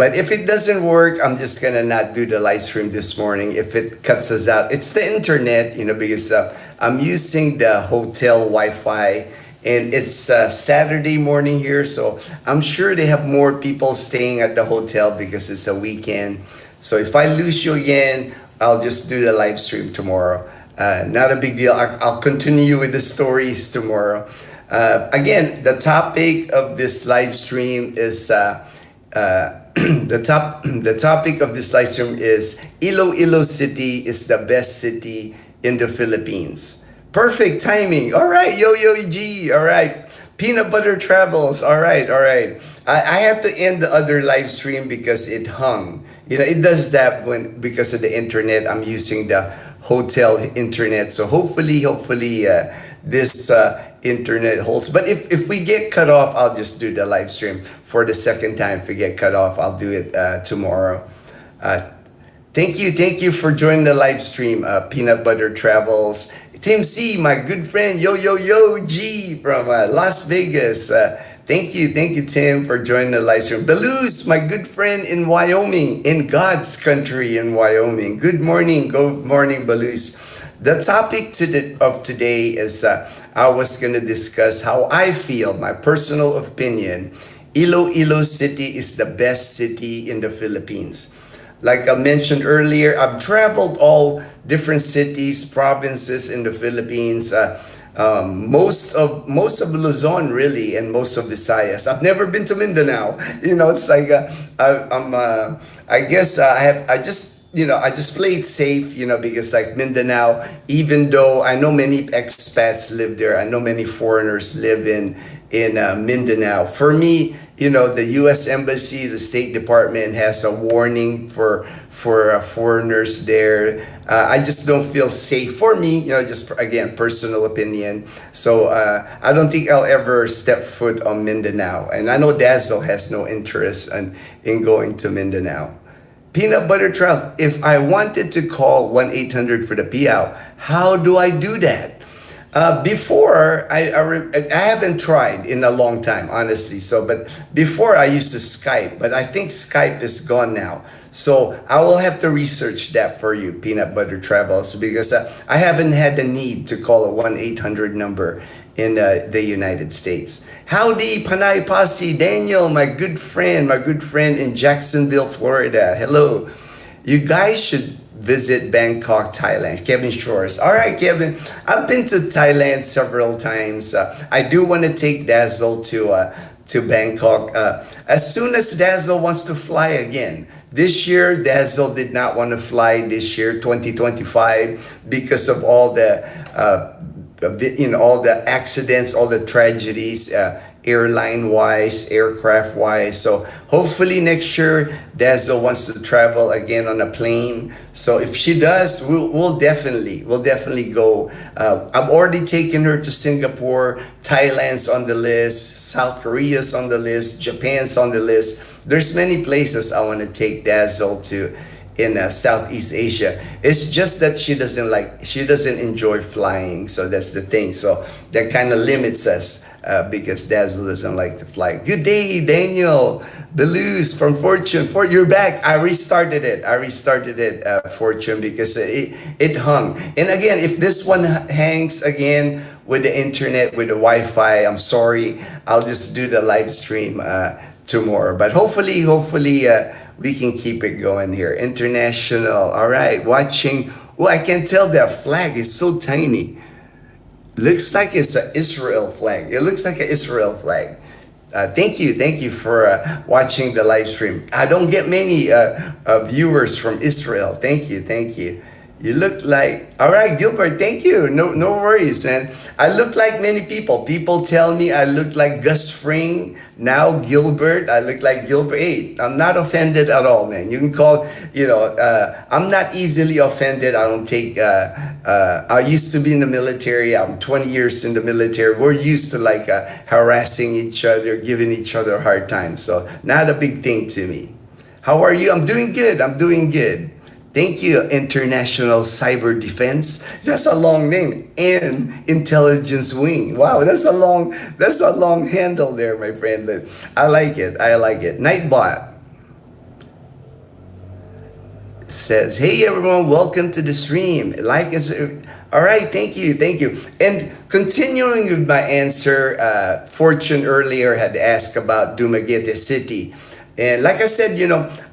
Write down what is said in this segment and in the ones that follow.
But if it doesn't work, I'm just gonna not do the live stream this morning. If it cuts us out, it's the internet, because I'm using the hotel Wi-Fi, and it's Saturday morning here, so I'm sure they have more people staying at the hotel because it's a weekend. So if I lose you again, I'll just do the live stream tomorrow. Not a big deal. I'll continue with the stories tomorrow. Again, the topic of this live stream is the topic of this live stream is Iloilo City is the best city in the Philippines. Perfect timing. All right, Yo G. All right, Peanut Butter Travels. All right, all right. I have to end the other live stream because it hung. It does that because of the internet. I'm using the hotel internet, so hopefully, this internet holds. But if we get cut off, I'll just do the live stream for the second time. If we get cut off, I'll do it tomorrow. Thank you for joining the live stream, Peanut Butter Travels. Tim C, my good friend, Yo G from Las Vegas. Thank you, Tim, for joining the live stream. Belus, my good friend in Wyoming, in God's country in Wyoming. Good morning, Belus. The topic of today is I was going to discuss how I feel, my personal opinion. Iloilo City is the best city in the Philippines. Like I mentioned earlier, I've traveled all different cities, provinces in the Philippines. Most of Luzon really, and most of Visayas. I've never been to Mindanao. It's like I guess I just play it safe. Because like Mindanao, even though I know many expats live there, I know many foreigners live in Mindanao. For me, the U.S. Embassy, the State Department has a warning for foreigners there. I just don't feel safe for me, just again, personal opinion. So I don't think I'll ever step foot on Mindanao. And I know Dazzle has no interest in going to Mindanao. Peanut Butter Trout, if I wanted to call 1-800 for the payout, how do I do that? Before, I haven't tried in a long time, honestly. But before I used to Skype, but I think Skype is gone now. So I will have to research that for you, Peanut Butter Travels, because I haven't had the need to call a 1-800 number in the United States. Howdy, Panay Pasi, Daniel, my good friend in Jacksonville, Florida. Hello. You guys should visit Bangkok, Thailand. Kevin Shores. All right, Kevin. I've been to Thailand several times. I do want to take Dazzle to Bangkok as soon as Dazzle wants to fly again. This year, Dazzle did not want to fly this year, 2025, because of all the all the accidents, all the tragedies, airline-wise, aircraft-wise. So hopefully next year, Dazzle wants to travel again on a plane. So if she does, we'll definitely go. I've already taken her to Singapore. Thailand's on the list. South Korea's on the list. Japan's on the list. There's many places I want to take Dazzle to in Southeast Asia. It's just that she doesn't enjoy flying. So that's the thing. So that kind of limits us. Because Dazzle doesn't like to fly. Good day, Daniel. Belus from Fortune. You're back. I restarted it, Fortune, because it hung. And again, if this one hangs again with the internet, with the Wi-Fi, I'm sorry. I'll just do the live stream tomorrow. But hopefully, we can keep it going here. International. All right. Watching. Oh, I can tell that flag is so tiny. Looks like it's an Israel flag. It looks like an Israel flag. Thank you for watching the live stream. I don't get many viewers from Israel. Thank you. You look like, all right, Gilbert, thank you. No worries, man. I look like many people. People tell me I look like Gus Fring. Now Gilbert, I look like Gilbert. Hey, I'm not offended at all, man. You can call, I'm not easily offended. I don't take, I used to be in the military. I'm 20 years in the military. We're used to harassing each other, giving each other a hard time. So not a big thing to me. How are you? I'm doing good. Thank you, International Cyber Defense. That's a long name. And Intelligence Wing. Wow, that's a long handle there, my friend. But I like it. Nightbot. says, "Hey everyone, welcome to the stream. Like is all right. Thank you, thank you." And continuing with my answer, Fortune earlier had asked about Dumaguete City, and like I said,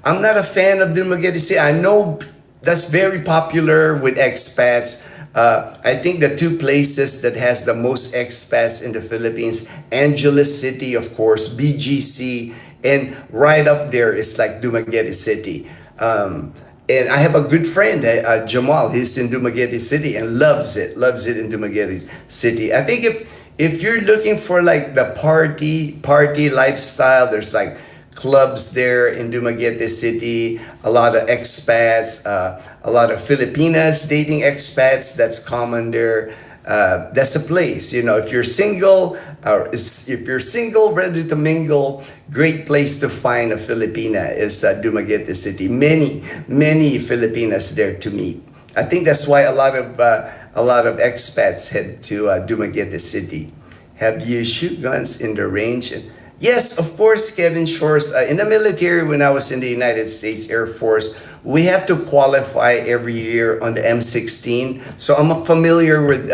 I'm not a fan of Dumaguete City. I know that's very popular with expats. I think the two places that has the most expats in the Philippines, Angeles City, of course, BGC, and right up there is like Dumaguete City. And I have a good friend, Jamal. He's in Dumaguete City and loves it in Dumaguete City. I think if you're looking for like the party lifestyle, there's like clubs there in Dumaguete City, a lot of expats, a lot of Filipinas dating expats. That's common there. That's a place. If you're single, ready to mingle, great place to find a Filipina is Dumaguete City. Many Filipinas there to meet. I think that's why a lot of expats head to Dumaguete City. Have you shoot guns in the range? Yes, of course, Kevin Shores. In the military, when I was in the United States Air Force, we have to qualify every year on the M16. So I'm familiar with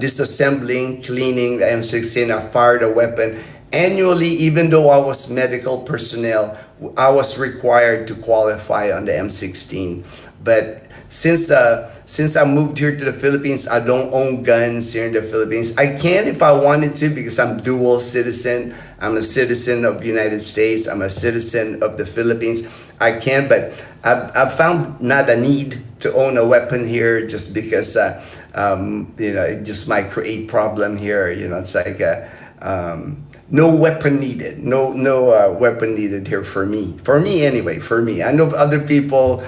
disassembling, cleaning the M16. I fired a weapon. Annually, even though I was medical personnel, I was required to qualify on the M16. But since I moved here to the Philippines, I don't own guns here in the Philippines. I can if I wanted to because I'm dual citizen. I'm a citizen of the United States. I'm a citizen of the Philippines. I can, but I've found not a need to own a weapon here just because, it just might create problem here. It's like no weapon needed. No weapon needed here for me. For me anyway. For me, I know other people.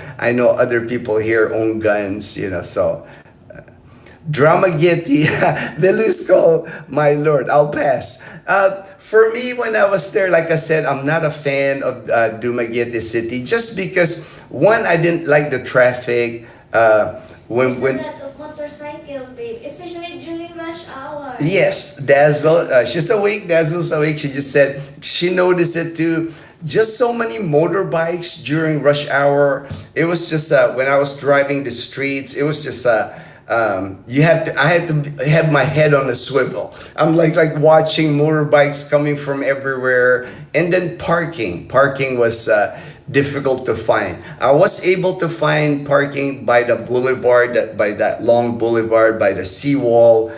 Here own guns. So. Dramagetti, Velusco, my lord, I'll pass. For me, when I was there, like I said, I'm not a fan of Dumaguete City just because one, I didn't like the traffic. When There's a lot of motorcycle, babe, especially during rush hour. Yes, Dazzle, she's awake. Dazzle's awake. She just said she noticed it too. Just so many motorbikes during rush hour. It was just when I was driving the streets. It was just I had to have my head on a swivel. I'm like watching motorbikes coming from everywhere, and then parking was difficult to find. I was able to find parking by the boulevard, by that long boulevard, by the seawall.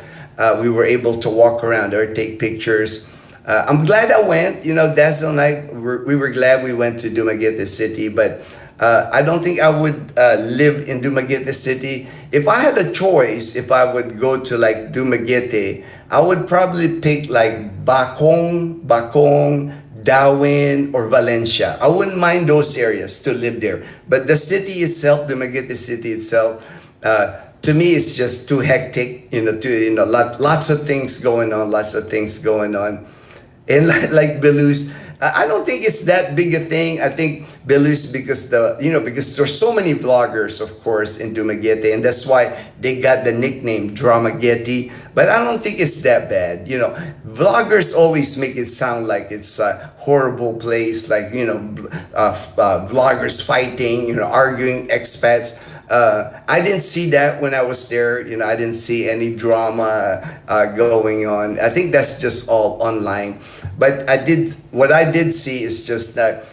We were able to walk around there, take pictures. I'm glad I went. Dazzle and I, we were glad we went to Dumaguete City, but I don't think I would live in Dumaguete City. If I had a choice, if I would go to like Dumaguete, I would probably pick like Bacong, Darwin, or Valencia. I wouldn't mind those areas to live there. But the city itself, Dumaguete City itself, to me, it's just too hectic. Lots of things going on. And like Belus, I don't think it's that big a thing. I think Belus because because there's so many vloggers, of course, in Dumaguete, and that's why they got the nickname Dramagetti. But I don't think it's that bad. Vloggers always make it sound like it's a horrible place, like vloggers fighting, arguing, expats. I didn't see that when I was there. I didn't see any drama going on. I think that's just all online. But what I did see is just that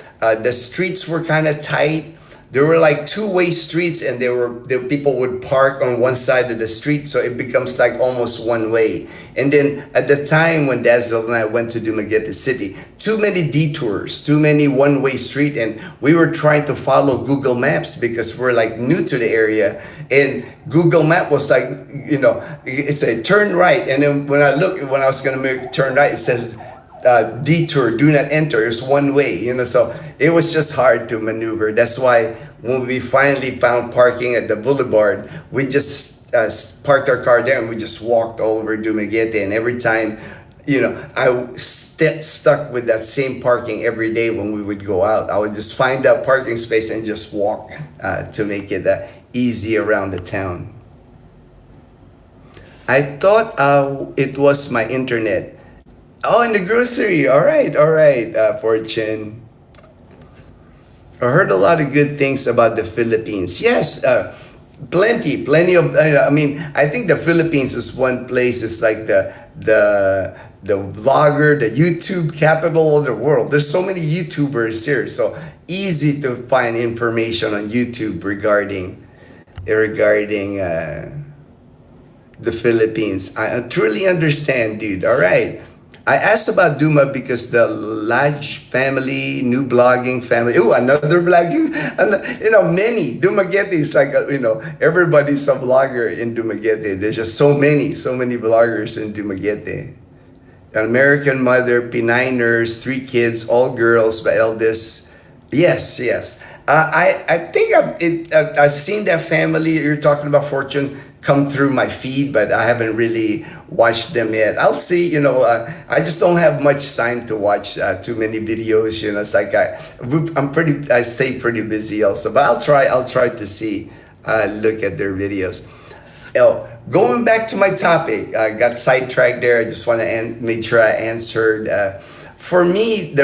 the streets were kind of tight. There were like two-way streets, and the people would park on one side of the street, so it becomes like almost one way. And then at the time when Dazzle and I went to Dumaguete City, too many detours, too many one-way street, and we were trying to follow Google Maps because we're like new to the area, and Google Map was like, it said turn right, and then when I was gonna make turn right, it says detour, do not enter. It's one way, so it was just hard to maneuver. That's why when we finally found parking at the boulevard, we just parked our car there and we just walked all over Dumaguete. And every time, I stuck with that same parking every day when we would go out. I would just find a parking space and just walk to make it easy around the town. I thought it was my internet. Oh, in the grocery. All right, Fortune. I heard a lot of good things about the Philippines. Yes, plenty of. I mean, I think the Philippines is one place. It's like the vlogger, the YouTube capital of the world. There's so many YouTubers here, so easy to find information on YouTube regarding the Philippines. I truly understand, dude. All right. I asked about Duma because the Laj family, new blogging family. Oh, another vlogging. Many. Dumaguete is like, everybody's a vlogger in Dumaguete. There's just so many vloggers in Dumaguete. An American mother, Pinay nurse, 3 kids, all girls, my eldest. Yes. I think I've seen that family you're talking about, Fortune, come through my feed, but I haven't really watched them yet. I'll see. I just don't have much time to watch too many videos. It's like I stay pretty busy also, but I'll try to see, look at their videos. Going back to my topic, I got sidetracked there. I just want to make sure I answered. For me,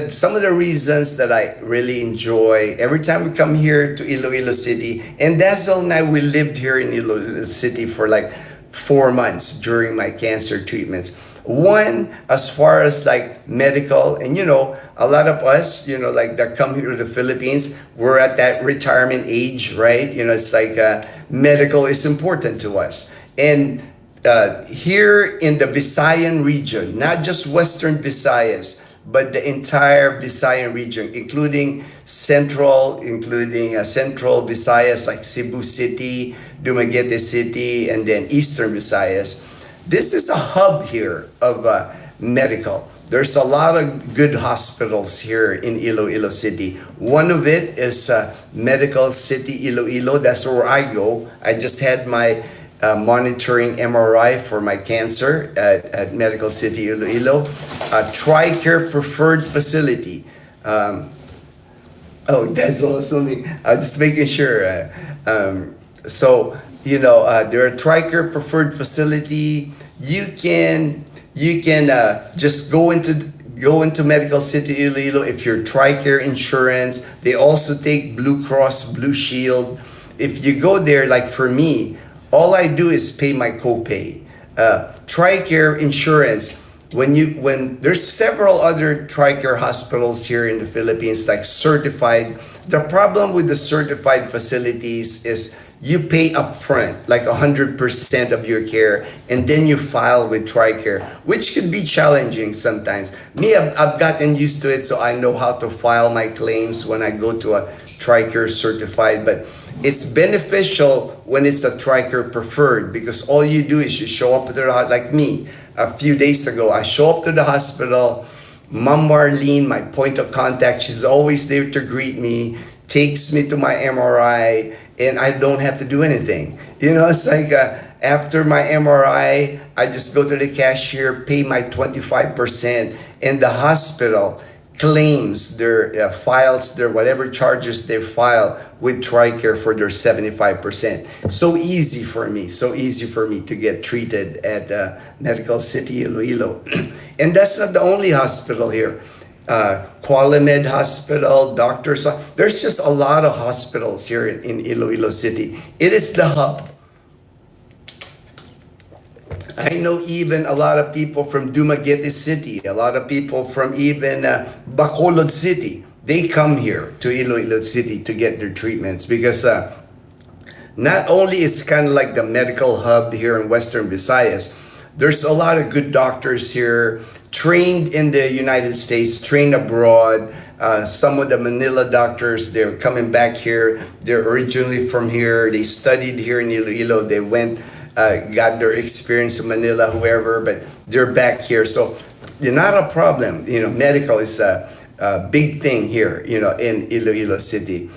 some of the reasons that I really enjoy every time we come here to Iloilo City, and Dazzle and I, we lived here in Iloilo City for like 4 months during my cancer treatments. One, as far as like medical, and a lot of us, like that come here to the Philippines, we're at that retirement age, right? It's like medical is important to us. And here in the Visayan region, not just Western Visayas, but the entire Visayan region, including central Visayas like Cebu City, Dumaguete City, and then Eastern Visayas. This is a hub here of medical. There's a lot of good hospitals here in Iloilo City. One of it is Medical City Iloilo. That's where I go. I just had my monitoring MRI for my cancer at Medical City Iloilo. TRICARE preferred facility. That's also me. I'm just making sure. There are TRICARE preferred facility. You can just go into Medical City Iloilo if you're TRICARE insurance. They also take Blue Cross Blue Shield. If you go there, like for me, all I do is pay my copay. TRICARE insurance. When there's several other TRICARE hospitals here in the Philippines, like certified. The problem with the certified facilities is you pay upfront, like 100% of your care, and then you file with TRICARE, which could be challenging sometimes. Me, I've gotten used to it, so I know how to file my claims when I go to a TRICARE certified, but it's beneficial when it's a TRICARE preferred because all you do is you show up to the like me. A few days ago, I show up to the hospital. Mom Marlene, my point of contact, she's always there to greet me, takes me to my MRI, and I don't have to do anything. It's like after my MRI, I just go to the cashier, pay my 25%, and the hospital claims their files, their whatever charges they file with TRICARE for their 75%. So easy for me to get treated at Medical City Iloilo. And that's not the only hospital here. Qualimed Hospital, doctors. There's just a lot of hospitals here in Iloilo City. It is the hub. I know even a lot of people from Dumaguete City, a lot of people from even Bacolod City. They come here to Iloilo City to get their treatments because not only it's kind of like the medical hub here in Western Visayas, there's a lot of good doctors here, trained in the United States, trained abroad. Some of the Manila doctors, they're coming back here. They're originally from here. They studied here in Iloilo. They went, got their experience in Manila, whoever, but they're back here. So you're not a problem. Medical is a big thing here, in Iloilo City.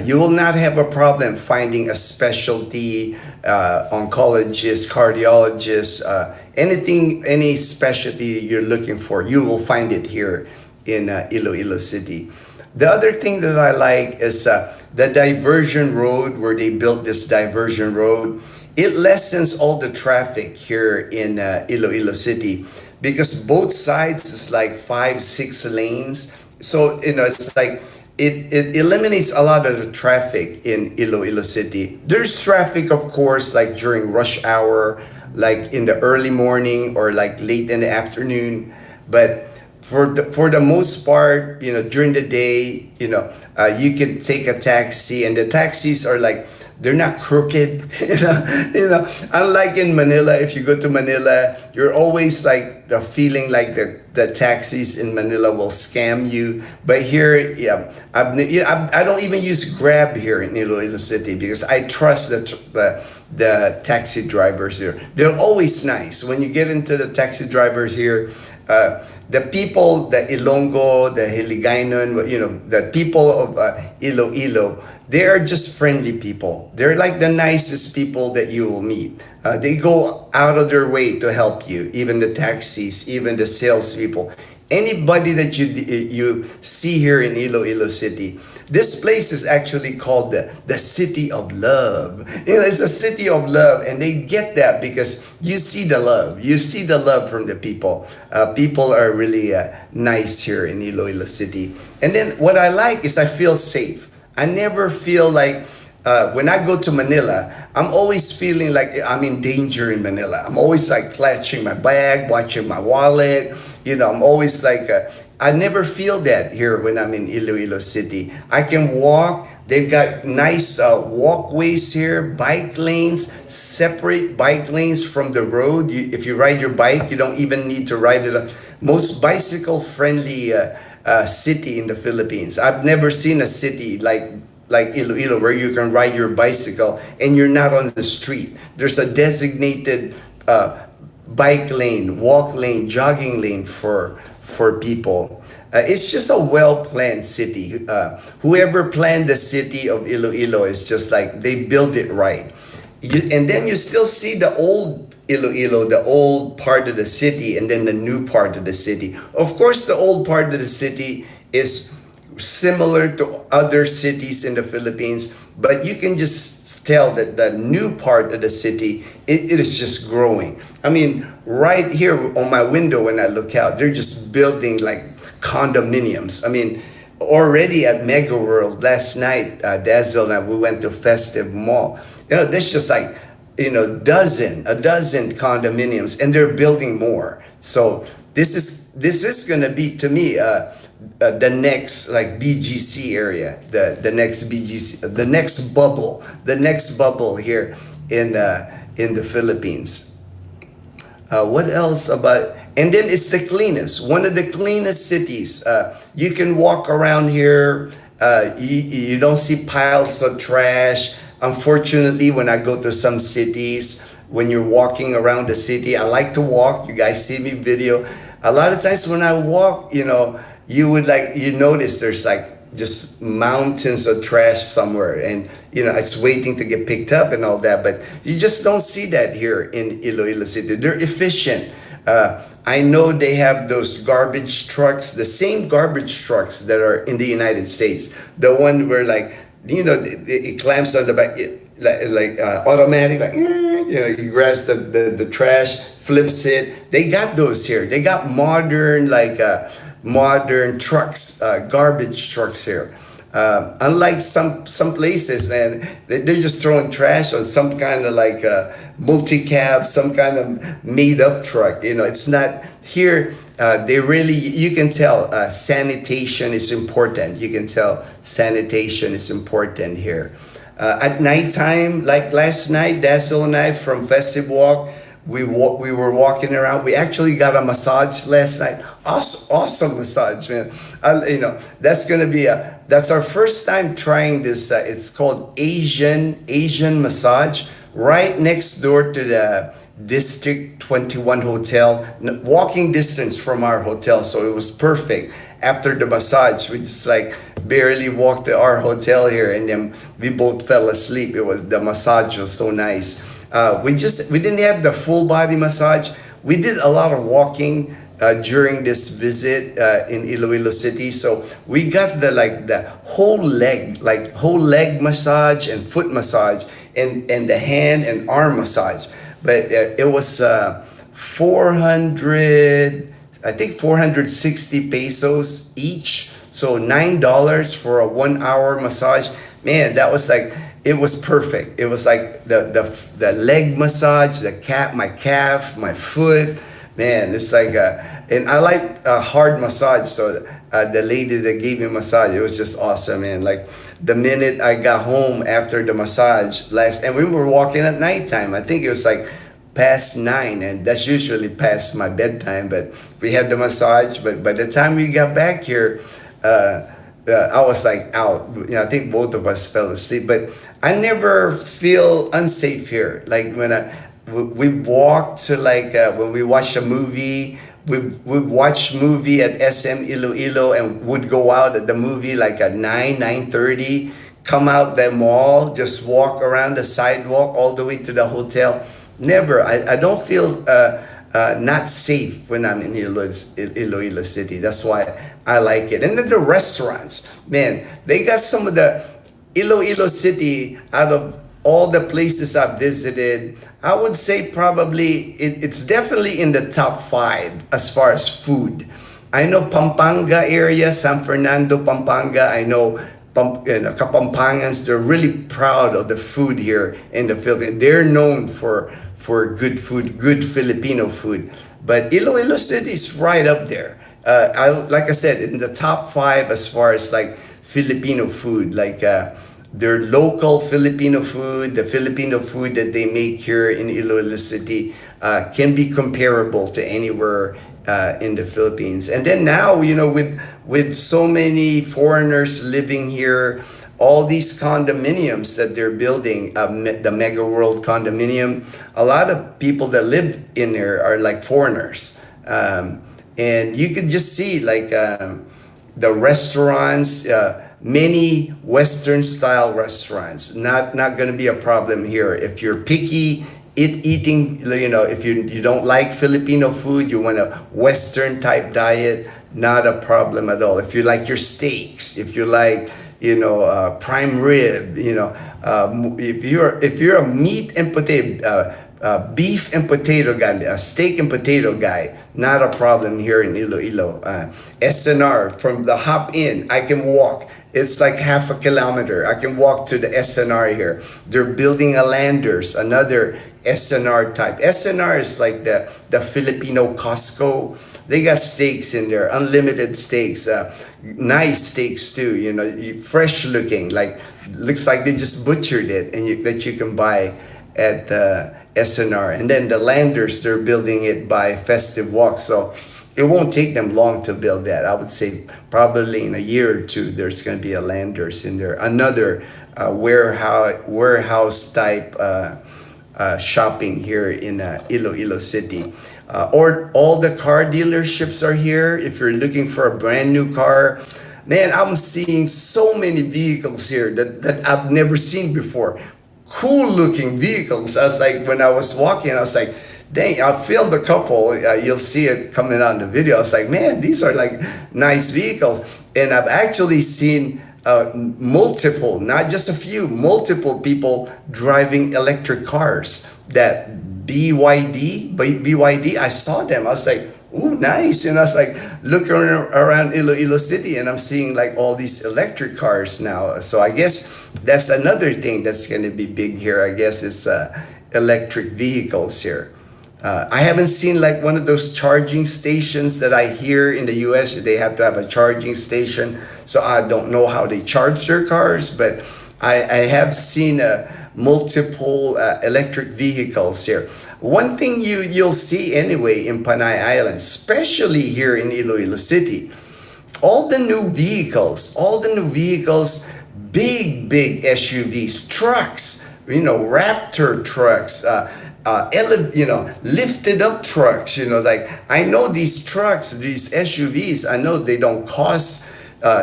You will not have a problem finding a specialty, oncologist, cardiologist, any specialty you're looking for, you will find it here in Iloilo City. The other thing that I like is the diversion road, where they built this diversion road. It lessens all the traffic here in Iloilo City because both sides is like 5-6 lanes. So, it's like it eliminates a lot of the traffic in Iloilo City. There's traffic, of course, like during rush hour, like in the early morning or like late in the afternoon. But for the most part, during the day, you can take a taxi, and the taxis are like, they're not crooked. Unlike in Manila, if you go to Manila, you're always like the feeling like the taxis in Manila will scam you. But here, yeah, I don't even use Grab here in Iloilo City because I trust the taxi drivers here. They're always nice. When you get into the taxi drivers here, the people, the Ilonggo, the Hiligaynon, the people of Iloilo, they are just friendly people. They're like the nicest people that you will meet. They go out of their way to help you, even the taxis, even the salespeople. Anybody that you see here in Iloilo City, this place is actually called the City of Love. It's a city of love, and they get that because you see the love. You see the love from the people. People are really nice here in Iloilo City. And then what I like is I feel safe. I never feel like when I go to Manila, I'm always feeling like I'm in danger in Manila. I'm always like clutching my bag, watching my wallet. I'm always like, I never feel that here when I'm in Iloilo City. I can walk. They've got nice walkways here, bike lanes, separate bike lanes from the road. If you ride your bike, you don't even need to ride it. Most bicycle-friendly city in the Philippines. I've never seen a city like Iloilo where you can ride your bicycle and you're not on the street. There's a designated bike lane, walk lane, jogging lane for people. It's just a well-planned city. Whoever planned the city of Iloilo is just like they build it right. And then you still see the old Iloilo, the old part of the city, and then the new part of the city. Of course, the old part of the city is similar to other cities in the Philippines, but you can just tell that the new part of the city, it is just growing. I mean, right here on my window when I look out, they're just building like condominiums. I mean, already at Mega World last night, Dazzle and I, we went to Festive Mall. There's just like, a dozen condominiums, and they're building more. So this is gonna be, to me, the next like BGC area, the next BGC, the next bubble here in the Philippines. What else about? And then it's the cleanest, one of the cleanest cities. You can walk around here. You don't see piles of trash. Unfortunately, when I go to some cities, when you're walking around the city, I like to walk. You guys see me video. A lot of times when I walk, you notice there's like just mountains of trash somewhere, and it's waiting to get picked up and all that. But you just don't see that here in Iloilo City. They're efficient. I know they have those garbage trucks, the same garbage trucks that are in the United States. The one where like, it clamps on the back, like automatic, like, he grabs the trash, flips it. They got those here. They got modern, like modern trucks, garbage trucks here. Unlike some places, man, they're just throwing trash on some kind of like multi-cab, some kind of made-up truck. It's not here. They really, you can tell sanitation is important. You can tell sanitation is important here. At nighttime, like last night, Dazzle and I from Festive Walk, we were walking around. We actually got a massage last night. Awesome massage, man. That's our first time trying this. It's called Asian massage, right next door to the District 21 Hotel, walking distance from our hotel. So it was perfect. After the massage, we just like barely walked to our hotel here, and then we both fell asleep. The massage was so nice. We didn't have the full body massage. We did a lot of walking during this visit in Iloilo City. So we got the whole leg massage and foot massage and the hand and arm massage. But it was 460 pesos each. So $9 for a 1 hour massage, man, that was like, it was perfect. It was like the leg massage, my calf, my foot, man. It's like and I like a hard massage. So the lady that gave me massage, it was just awesome, man. Like the minute I got home after the massage and we were walking at nighttime. I think it was like past 9, and that's usually past my bedtime. But we had the massage. But by the time we got back here, I was like out. I think both of us fell asleep. But I never feel unsafe here. Like when we walked to like when we watch a movie. We watch movie at SM Iloilo and would go out at the movie like at 9:30, come out the mall, just walk around the sidewalk all the way to the hotel. Never. I don't feel not safe when I'm in Iloilo City. That's why I like it. And then the restaurants, man, they got some of the Iloilo City, out of all the places I've visited, I would say probably it's definitely in the top 5 as far as food. I know Pampanga area, San Fernando, Pampanga. I know Kapampangans. They're really proud of the food here in the Philippines. They're known for good food, good Filipino food. But Iloilo City is right up there. Like I said, in the top 5 as far as like Filipino food, like their local Filipino food, the Filipino food that they make here in Iloilo City can be comparable to anywhere in the Philippines. And then now, with so many foreigners living here, all these condominiums that they're building, the Mega World condominium, a lot of people that lived in there are like foreigners. And you could just see like the restaurants, many Western style restaurants. Not going to be a problem here. If you're picky eating, if you don't like Filipino food, you want a Western type diet, not a problem at all. If you like your steaks, if you like prime rib, if you're a meat and potato, beef and potato guy, a steak and potato guy, not a problem here in Iloilo. SNR, from the hop in, I can walk. It's like half a kilometer. I can walk to the SNR here. They're building a Landers, another SNR type. SNR is like the Filipino Costco. They got steaks in there, unlimited steaks, nice steaks too. Fresh looking, like looks like they just butchered it, and that you can buy at SNR. And then the Landers, they're building it by Festive Walk, so it won't take them long to build that. I would say probably in a year or 2, there's going to be a Landers in there. Another warehouse type shopping here in Iloilo City. Or all the car dealerships are here. If you're looking for a brand new car, man, I'm seeing so many vehicles here that I've never seen before. Cool looking vehicles. I was like, when I was walking, I was like, dang, I filmed a couple. You'll see it coming on the video. I was like, man, these are like nice vehicles. And I've actually seen multiple, not just a few, multiple people driving electric cars. That BYD, I saw them. I was like, ooh, nice. And I was like looking around Iloilo City, and I'm seeing like all these electric cars now. So I guess that's another thing that's going to be big here. I guess it's electric vehicles here. I haven't seen like one of those charging stations that I hear in the US. They have to have a charging station. So I don't know how they charge their cars, but I have seen multiple electric vehicles here. One thing you'll see anyway in Panay Island, especially here in Iloilo City, all the new vehicles, big SUVs, trucks, Raptor trucks, lifted up trucks, like I know these trucks, these SUVs, I know they don't cost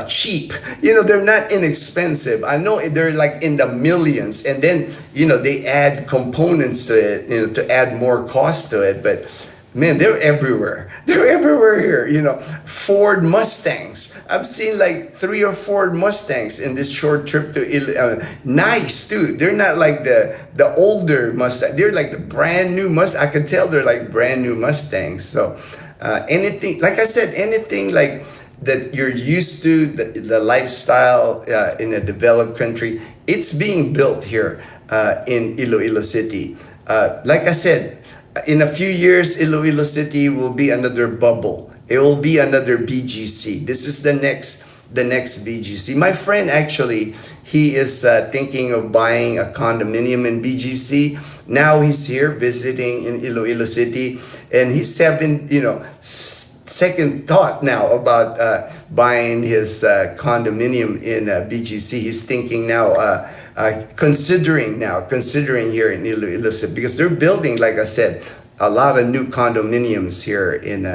cheap. They're not inexpensive. I know they're like in the millions, and then they add components to it, to add more cost to it. But man, they're everywhere. They're everywhere here. Ford Mustangs. I've seen like 3 or 4 Mustangs in this short trip to nice, dude. They're not like the older Mustang. They're like the brand new Mustang. I can tell they're like brand new Mustangs. So anything, like I said, anything like that you're used to, the lifestyle in a developed country, it's being built here in Iloilo City. Like I said, in a few years, Iloilo City will be another bubble. It will be another BGC. This is the next BGC. My friend actually, he is thinking of buying a condominium in BGC. Now he's here visiting in Iloilo City, and he's having, second thought now about buying his condominium in BGC. He's thinking now, considering here in Iloilo City, because they're building, like I said, a lot of new condominiums here in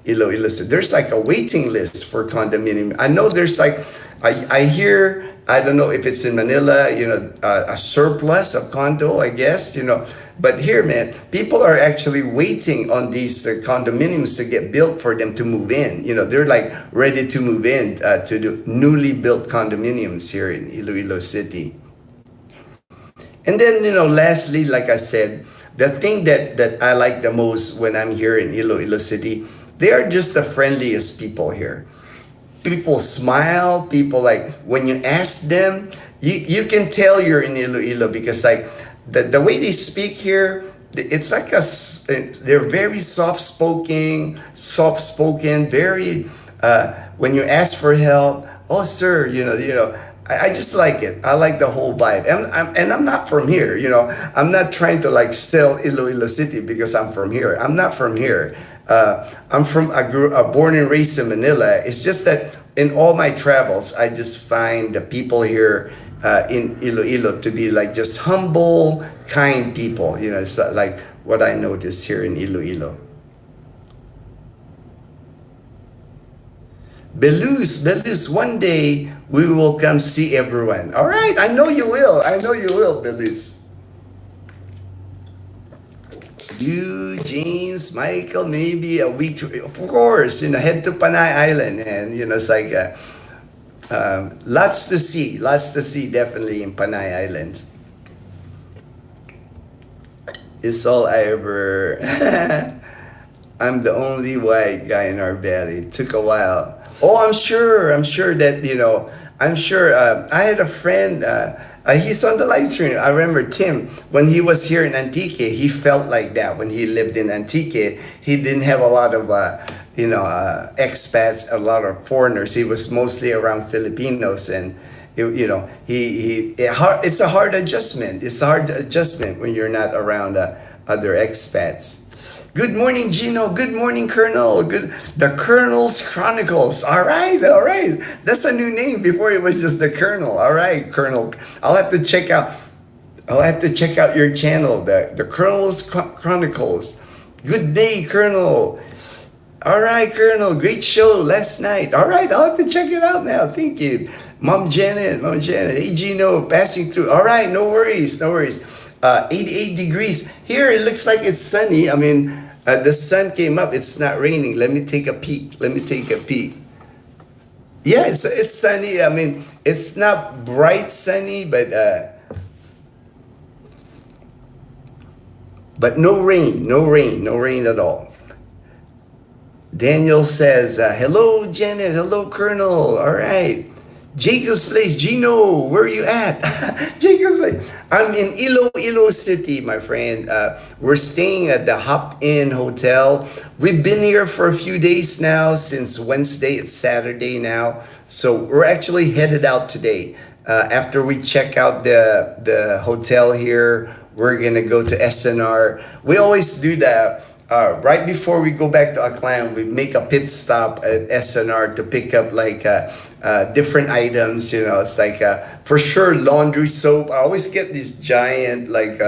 Iloilo City. There's like a waiting list for condominium. I know there's like, I hear, I don't know if it's in Manila, a surplus of condo, I guess, but here, man, people are actually waiting on these condominiums to get built for them to move in. They're like ready to move in to the newly built condominiums here in Iloilo City. And then, lastly, like I said, the thing that I like the most when I'm here in Iloilo City, they are just the friendliest people here. People smile, people like, when you ask them, you can tell you're in Iloilo because like the way they speak here, it's like they're very soft spoken, very, when you ask for help, oh sir, I just like it. I like the whole vibe. And I'm not from here, I'm not trying to like sell Iloilo City because I'm from here. I'm not from here. I born and raised in Manila. It's just that in all my travels, I just find the people here in Iloilo to be like just humble, kind people. It's like what I notice here in Iloilo. Belus, one day we will come see everyone. All right, I know you will, Belus. You, James, Michael, maybe a week, of course, head to Panay Island, and it's like lots to see, definitely in Panay Island. It's all I ever. I'm the only white guy in our valley. It took a while. Oh, I'm sure that, I had a friend, he's on the live stream. I remember Tim, when he was here in Antique, he felt like that when he lived in Antique. He didn't have a lot of, expats, a lot of foreigners. He was mostly around Filipinos, and, it's a hard adjustment. It's a hard adjustment when you're not around other expats. Good morning, Gino. Good morning, Colonel. The Colonel's Chronicles. All right. That's a new name. Before it was just the Colonel. All right, Colonel. I'll have to check out your channel, the Colonel's Chronicles. Good day, Colonel. All right, Colonel. Great show last night. All right, I'll have to check it out now. Thank you, Mom Janet. Hey, Gino, passing through. All right, no worries. 88 degrees here. It looks like it's sunny. I mean, the sun came up. It's not raining. Let me take a peek. Yeah, it's sunny. I mean, it's not bright sunny, but no rain at all. Daniel says, hello, Janet. Hello, Colonel. All right. Jacob's Place. Gino, where are you at? Jacob's Place. I'm in Iloilo City, my friend. We're staying at the Hop Inn Hotel. We've been here for a few days now, since Wednesday. It's Saturday now. So we're actually headed out today. After we check out the hotel here, we're going to go to SNR. We always do that. Right before we go back to Aklan, we make a pit stop at SNR to pick up like different items. It's like for sure laundry soap. I always get this giant like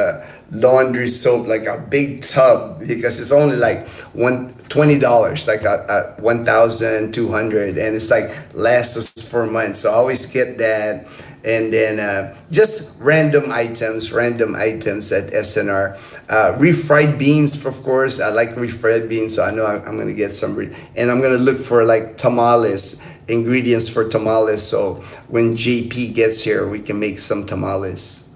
laundry soap, like a big tub, because it's only like $20, like a 1,200, and it's like lasts us for months. So I always get that. And then just random items at SNR. Refried beans, of course. I like refried beans, so I know I'm going to get some. And I'm going to look for like tamales, ingredients for tamales. So when JP gets here, we can make some tamales.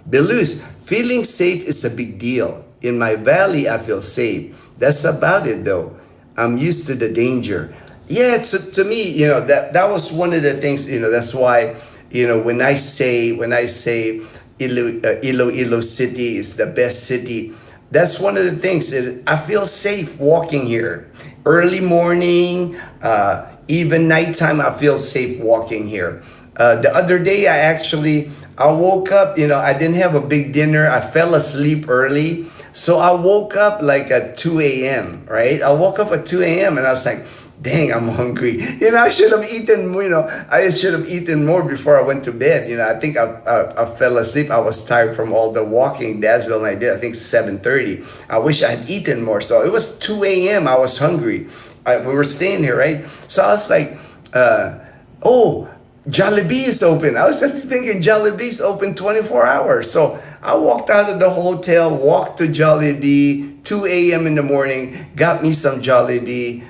Belus, feeling safe is a big deal. In my valley, I feel safe. That's about it though. I'm used to the danger. yeah, to me, that was one of the things, that's why, when I say Iloilo City is the best city, that's one of the things that I feel safe walking here. Early morning, even nighttime, I feel safe walking here. The other day, I woke up, I didn't have a big dinner. I fell asleep early. So I woke up like at 2 a.m., right? I woke up at 2 a.m. and I was like, dang, I'm hungry. I should have eaten more before I went to bed. I think I fell asleep. I was tired from all the walking dazzle and I did. I think 7:30. I wish I had eaten more. So it was 2 a.m. I was hungry. We were staying here, right? So I was like, oh, Jollibee is open. I was just thinking Jollibee's open 24 hours. So I walked out of the hotel, walked to Jollibee, 2 a.m. in the morning, got me some Jollibee,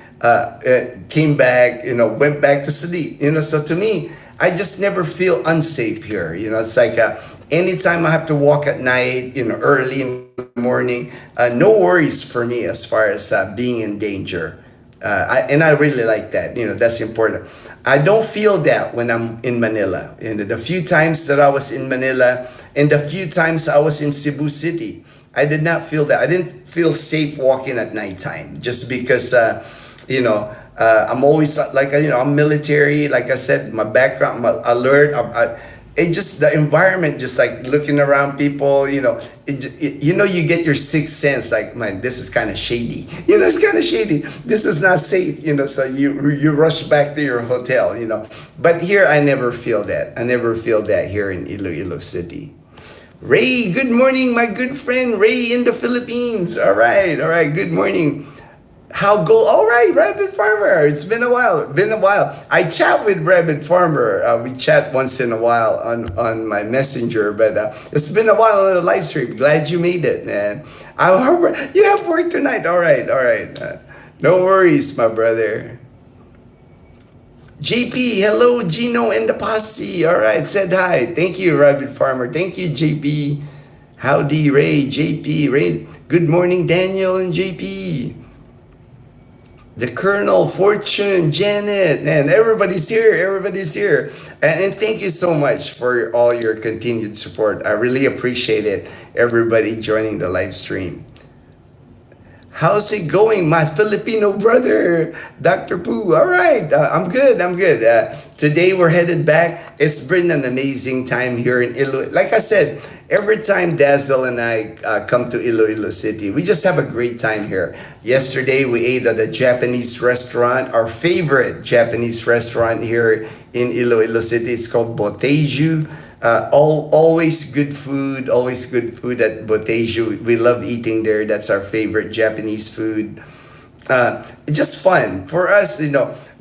came back, went back to sleep. So to me, I just never feel unsafe here. It's like anytime I have to walk at night, early in the morning, no worries for me as far as being in danger. And I really like that. That's important. I don't feel that when I'm in Manila. And the few times that I was in Manila and the few times I was in Cebu City, I did not feel that. I didn't feel safe walking at nighttime just because, I'm always like, I'm military. Like I said, my background, I'm alert. It just the environment, just like looking around people, you get your sixth sense, like, man, this is kind of shady. It's kind of shady. This is not safe. So you rush back to your hotel. But here I never feel that. I never feel that here in Iloilo City. Ray, good morning, my good friend Ray in the Philippines. All right. Good morning. All right, Rabbit Farmer. It's been a while. I chat with Rabbit Farmer. We chat once in a while on my messenger, but it's been a while on the live stream. Glad you made it, man. I hope you have work tonight. All right. No worries, my brother. JP, hello, Gino and the posse. All right, said hi. Thank you, Rabbit Farmer. Thank you, JP. Howdy, Ray, JP, Ray. Good morning, Daniel and JP. The Colonel, Fortune, Janet, and everybody's here. And thank you so much for all your continued support. I really appreciate it. Everybody joining the live stream. How's it going, my Filipino brother, Dr. Pooh? All right, I'm good. Today we're headed back. It's been an amazing time here in Iloilo. Like I said, every time Dazzle and I come to Iloilo City, we just have a great time here. Yesterday we ate at a Japanese restaurant, our favorite Japanese restaurant here in Iloilo City. It's called Boteju. Always good food at Boteju. We love eating there. That's our favorite Japanese food. Just fun for us,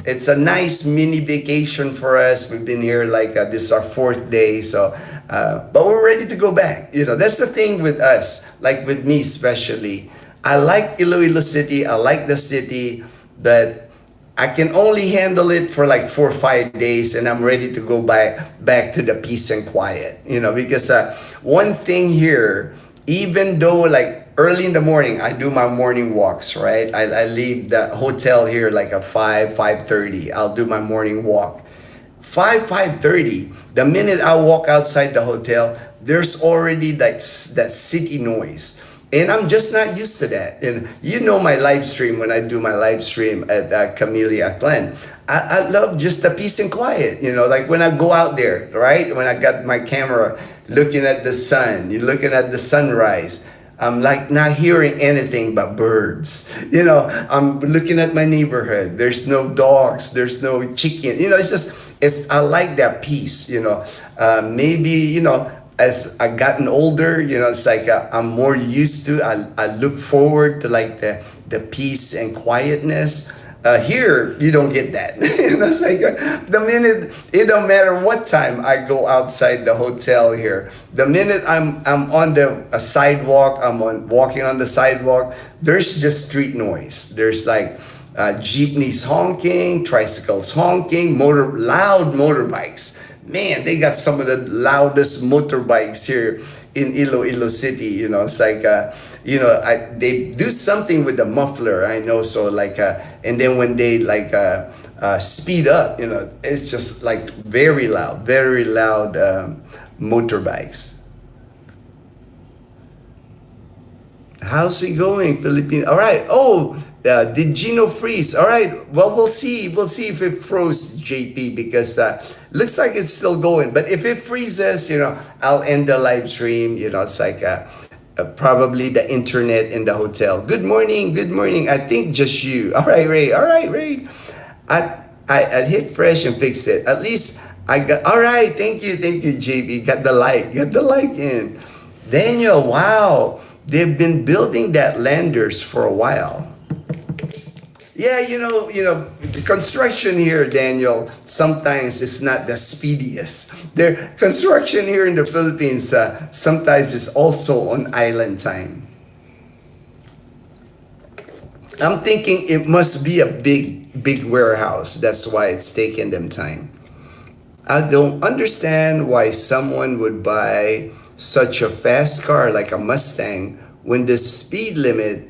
it's a nice mini vacation for us. We've been here like this is our fourth day, so but we're ready to go back. That's the thing with us, like with me especially. I like Iloilo City. I like the city, but I can only handle it for like 4 or 5 days, and I'm ready to go back to the peace and quiet. Because one thing here, even though like early in the morning, I do my morning walks, right? I leave the hotel here like at 5:30. I'll do my morning walk. 5:30. The minute I walk outside the hotel, there's already that city noise. And I'm just not used to that. And my live stream, when I do my live stream at Camellia Glen, I love just the peace and quiet. Like when I go out there, right? When I got my camera looking at the sun, you're looking at the sunrise. I'm like not hearing anything but birds. I'm looking at my neighborhood. There's no dogs. There's no chicken. I like that peace. Maybe, as I gotten older, it's like I'm more used to. I look forward to like the peace and quietness. Here, you don't get that. It's like the minute, it don't matter what time I go outside the hotel here. The minute I'm on the sidewalk, walking on the sidewalk, there's just street noise. There's like jeepneys honking, tricycles honking, loud motorbikes. Man, they got some of the loudest motorbikes here in Iloilo City. It's like, they do something with the muffler, I know. So like, and then when they like speed up. It's just like very loud motorbikes. How's it going, Philippine? All right. Oh, did Gino freeze? All right. Well, we'll see. We'll see if it froze, JP, because looks like it's still going. But if it freezes, I'll end the live stream. It's like probably the internet in the hotel. Good morning. Good morning. I think just you. All right, Ray. All right, Ray. I hit fresh and fixed it. At least I got. All right. Thank you, JP. Got the like. Got the like in. Daniel. Wow. They've been building that landers for a while. Yeah, the construction here, Daniel, sometimes is not the speediest. Their construction here in the Philippines sometimes is also on island time. I'm thinking it must be a big warehouse. That's why it's taking them time. I don't understand why someone would buy such a fast car like a Mustang when the speed limit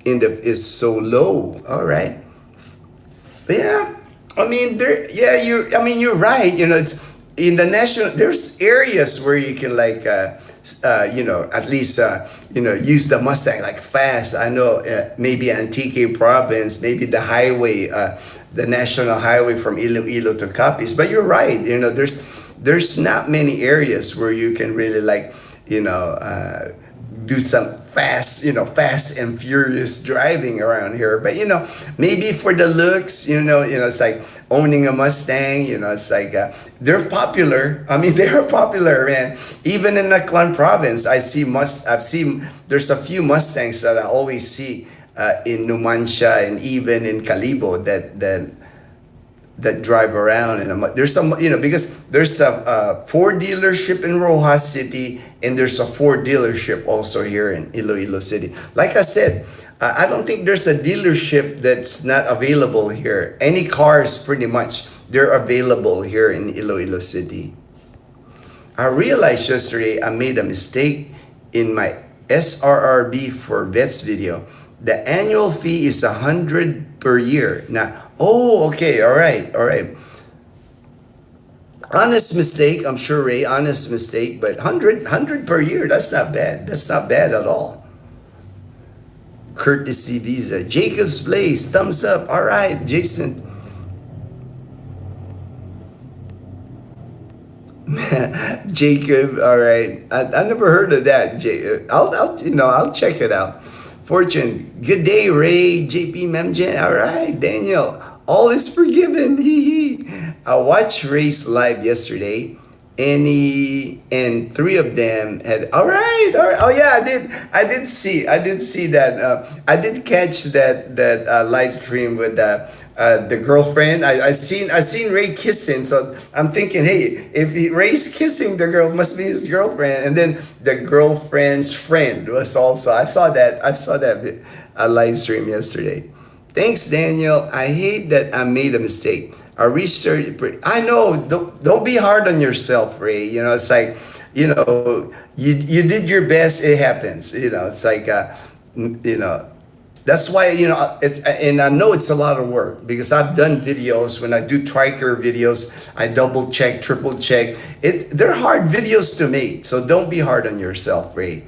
is so low. All right. Yeah. You're right. It's in the national, there's areas where you can like at least use the Mustang like fast. I know maybe Antique province, maybe the highway, the national highway from Iloilo to Capiz. But you're right. There's not many areas where you can really like do some fast and furious driving around here. But maybe for the looks, it's like owning a Mustang. It's like they're popular. I mean, they are popular, man. Even in Aklan province, I've seen there's a few Mustangs that I always see in Numancia and even in Calibo that drive around. And there's some, because there's a Ford dealership in Rojas City, and there's a Ford dealership also here in Iloilo City. Like I said, I don't think there's a dealership that's not available here. Any cars, pretty much, they're available here in Iloilo City. I realized yesterday I made a mistake in my SRRB for vets video. The annual fee is 100 per year. Now, okay, all right. Honest mistake, I'm sure, Ray, honest mistake, but 100 per year, that's not bad. That's not bad at all. Courtesy visa. Jacob's Place, thumbs up. All right, Jason. Jacob, all right. I never heard of that. I'll check it out. Fortune, good day, Ray, JP Memjen. All right, Daniel, all is forgiven. I watched Ray's live yesterday, and three of them had. All right. Oh yeah, I did see that. I did catch that live stream with the girlfriend. I seen Ray kissing, so I'm thinking, hey, if Ray's kissing the girl, must be his girlfriend. And then the girlfriend's friend was also. I saw that live stream yesterday. Thanks, Daniel. I hate that I made a mistake. I restarted. I know. Don't be hard on yourself, Ray. It's like, you did your best. It happens. It's like, That's why, it's, and I know it's a lot of work because I've done videos. When I do triker videos, I double check, triple check. They're hard videos to make, so don't be hard on yourself, Ray.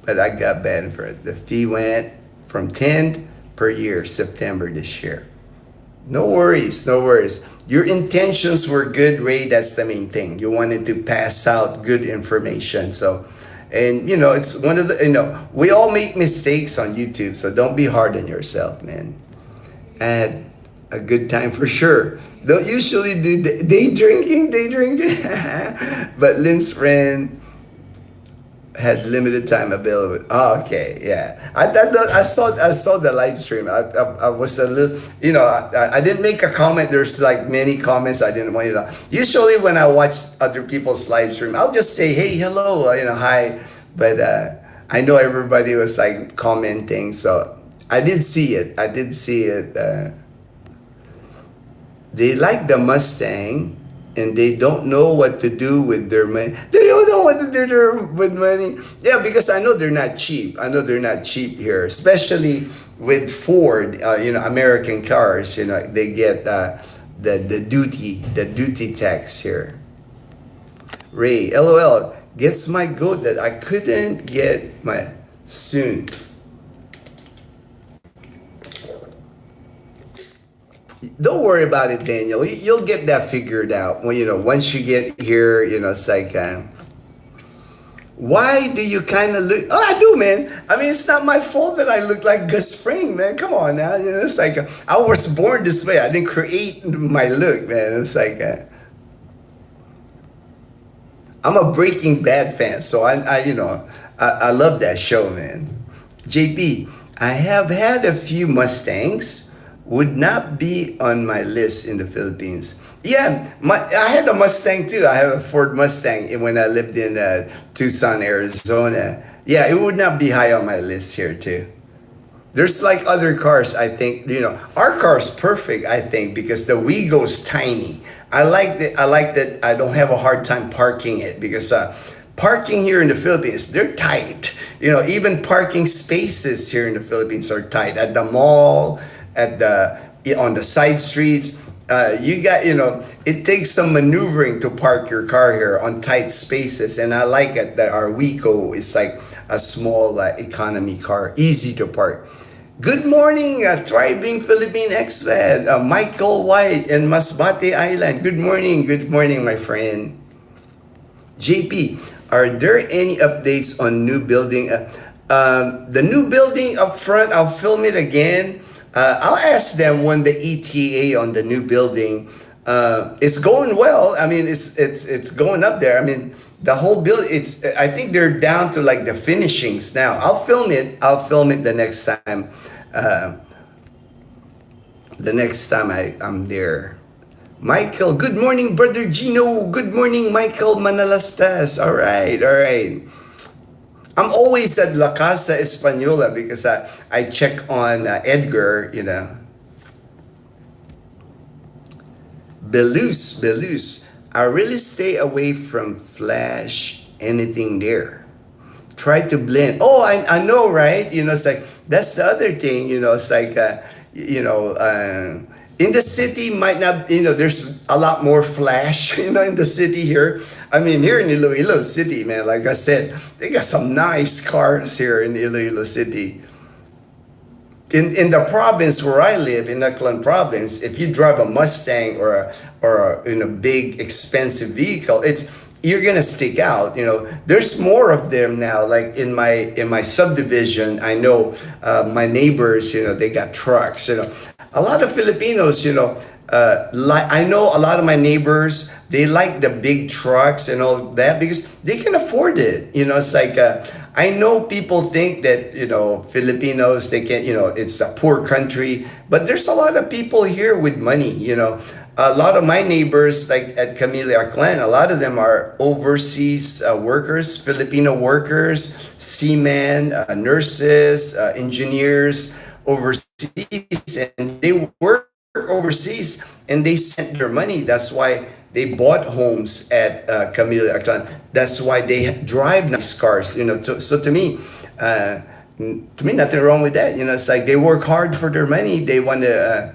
But I got banned for it. The fee went from 10 per year, September this year. No worries. Your intentions were good, Ray. That's the main thing. You wanted to pass out good information. So, and it's one of the, we all make mistakes on YouTube. So don't be hard on yourself, man. I had a good time for sure. Don't usually do day drinking. But Lynn's friend had limited time available. Oh, okay, yeah. I saw the live stream. I was a little, I didn't make a comment. There's like many comments I didn't want you to. Usually when I watch other people's live stream, I'll just say, hey, hello, hi. But I know everybody was like commenting, so I did see it. They like the Mustang, and they don't know what to do with their money. They don't know what to do with money. Yeah, because I know they're not cheap. Here, especially with Ford, American cars, they get the duty tax here. Ray, LOL, gets my goat that I couldn't get my soon. Don't worry about it, Daniel. You'll get that figured out when once you get here. It's like, why do you kind of look? Oh, I do, man. I mean, it's not my fault that I look like Gus Fring, man. Come on now. It's like I was born this way. I didn't create my look, man. It's like I'm a Breaking Bad fan, so I love that show, man. JP, I have had a few Mustangs. Would not be on my list in the Philippines. Yeah, I had a Mustang too. I have a Ford Mustang when I lived in Tucson, Arizona. Yeah, it would not be high on my list here too. There's like other cars. I think our car is perfect. I think because the Wigo's tiny. I like that. I like that. I don't have a hard time parking it because parking here in the Philippines, they're tight. Even parking spaces here in the Philippines are tight. At the mall, on the side streets, you got it takes some maneuvering to park your car here on tight spaces, and I like it that our Wigo is like a small economy car, easy to park. Good morning, thriving Philippine expat, Michael White and Masbate Island. Good morning, my friend. JP, are there any updates on new building? The new building up front, I'll film it again. I'll ask them when the ETA on the new building. It's going well. I mean, it's going up there. I mean, the whole build. I think they're down to like the finishings now. I'll film it. The next time. The next time I'm there. Michael, good morning, brother Gino. Good morning, Michael Manalastas. All right. I'm always at La Casa Española because I check on Edgar, Belus. I really stay away from flash anything there. Try to blend. Oh, I know, right? It's like, that's the other thing, it's like, in the city might not, there's a lot more flash, in the city here. I mean, here in Iloilo City, man, like I said, they got some nice cars here in Iloilo City. In the province where I live, in Aklan province, if you drive a Mustang or a big expensive vehicle, you're gonna stick out. There's more of them now. Like in my subdivision, I know my neighbors. They got trucks. A lot of Filipinos. I know a lot of my neighbors. They like the big trucks and all that because they can afford it. It's like I know people think that Filipinos they can it's a poor country, but there's a lot of people here with money. A lot of my neighbors, like at Camilla Clan, a lot of them are overseas workers, Filipino workers, seamen, nurses, engineers overseas, and they work overseas and they sent their money. That's why they bought homes at Camilla Clan. That's why they drive nice cars. So to me, nothing wrong with that. It's like they work hard for their money. They want to